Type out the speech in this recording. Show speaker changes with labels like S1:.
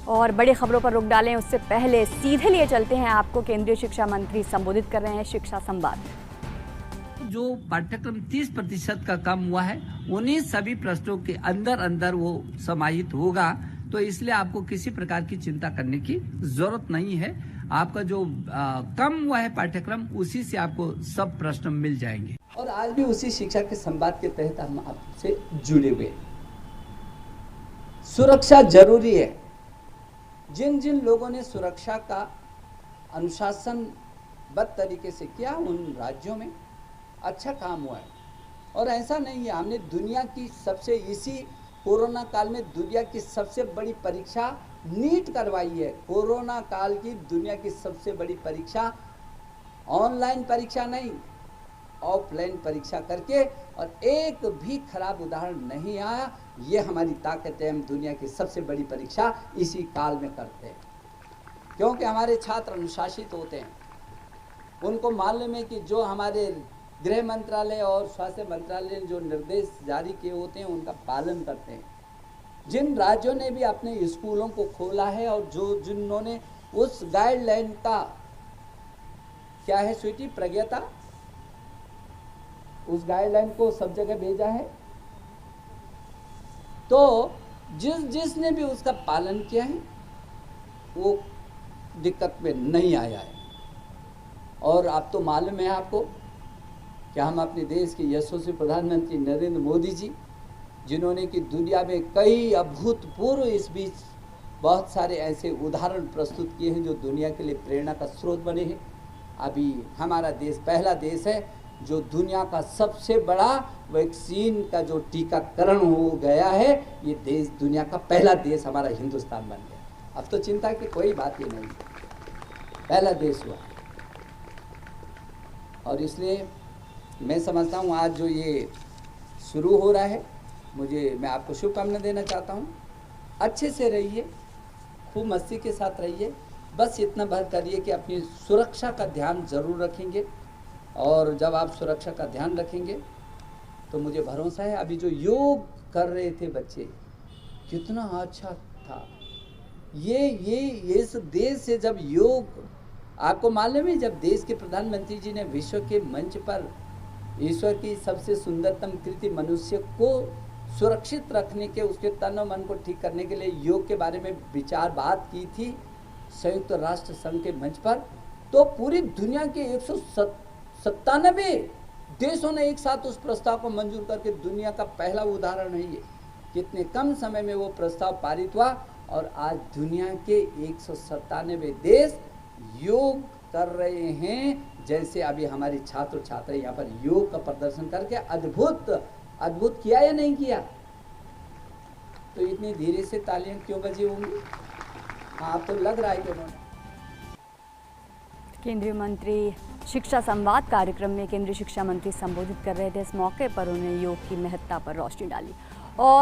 S1: और बड़ी खबरों पर रुख डालें उससे पहले सीधे लिए चलते हैं आपको केंद्रीय शिक्षा मंत्री संबोधित कर रहे हैं शिक्षा संवाद।
S2: जो पाठ्यक्रम 30% का कम हुआ है उन्हीं सभी प्रश्नों के अंदर अंदर वो समाहित होगा, तो इसलिए आपको किसी प्रकार की चिंता करने की जरूरत नहीं है। आपका जो कम हुआ है पाठ्यक्रम उसी से आपको सब प्रश्न मिल जाएंगे। और आज भी उसी शिक्षा के संवाद के तहत हम आपसे जुड़े हुए। सुरक्षा जरूरी है। जिन जिन लोगों ने सुरक्षा का अनुशासनबद्ध तरीके से किया उन राज्यों में अच्छा काम हुआ है। और ऐसा नहीं है, हमने दुनिया की सबसे इसी कोरोना काल में दुनिया की सबसे बड़ी परीक्षा नीट करवाई है। कोरोना काल की दुनिया की सबसे बड़ी परीक्षा ऑनलाइन परीक्षा नहीं, ऑफलाइन परीक्षा करके, और एक भी खराब उदाहरण नहीं आया। ये हमारी ताकत है, हम दुनिया की सबसे बड़ी परीक्षा इसी काल में करते हैं, क्योंकि हमारे छात्र अनुशासित होते हैं। उनको मालूम है कि जो हमारे गृह मंत्रालय और स्वास्थ्य मंत्रालय ने जो निर्देश जारी किए होते हैं उनका पालन करते हैं। जिन राज्यों ने भी अपने स्कूलों को खोला है और जिन्होंने उस गाइडलाइन का क्या है स्वीटी प्रज्ञता, उस गाइडलाइन को सब जगह भेजा है, तो जिसने भी उसका पालन किया है वो दिक्कत में नहीं आया है। और आप तो मालूम है आपको कि हम अपने देश के यशस्वी प्रधानमंत्री नरेंद्र मोदी जी, जिन्होंने कि दुनिया में कई अभूतपूर्व इस बीच बहुत सारे ऐसे उदाहरण प्रस्तुत किए हैं जो दुनिया के लिए प्रेरणा का स्रोत बने हैं। अभी हमारा देश पहला देश है जो दुनिया का सबसे बड़ा वैक्सीन का जो टीकाकरण हो गया है। ये देश दुनिया का पहला देश हमारा हिंदुस्तान बन गया। अब तो चिंता की कोई बात ही नहीं, पहला देश हुआ। और इसलिए मैं समझता हूँ आज जो ये शुरू हो रहा है, मैं आपको शुभकामना देना चाहता हूँ। अच्छे से रहिए, खूब मस्ती के साथ रहिए, बस इतना भर करिए कि अपनी सुरक्षा का ध्यान ज़रूर रखेंगे। और जब आप सुरक्षा का ध्यान रखेंगे तो मुझे भरोसा है अभी जो योग कर रहे थे बच्चे कितना अच्छा था। ये इस देश से जब योग, आपको मालूम है जब देश के प्रधानमंत्री जी ने विश्व के मंच पर ईश्वर की सबसे सुंदरतम कृति मनुष्य को सुरक्षित रखने के, उसके तन और मन को ठीक करने के लिए योग के बारे में विचार बात की थी संयुक्त राष्ट्र संघ के मंच पर, तो पूरी दुनिया के 197 देशों ने एक साथ उस प्रस्ताव को मंजूर करके दुनिया का पहला उदाहरण है ये। कितने कम समय में वो प्रस्ताव पारित हुआ और आज दुनिया के 197 देश योग कर रहे हैं। जैसे अभी हमारी छात्र छात्रा यहाँ पर योग का प्रदर्शन करके अद्भुत किया या नहीं किया, तो इतनी धीरे से तालियां क्यों बजी होंगी? हाँ, तो लग रहा है कि उन्होंने।
S1: केंद्रीय मंत्री शिक्षा संवाद कार्यक्रम में केंद्रीय शिक्षा मंत्री संबोधित कर रहे थे। इस मौके पर उन्होंने योग की महत्ता पर रोशनी डाली और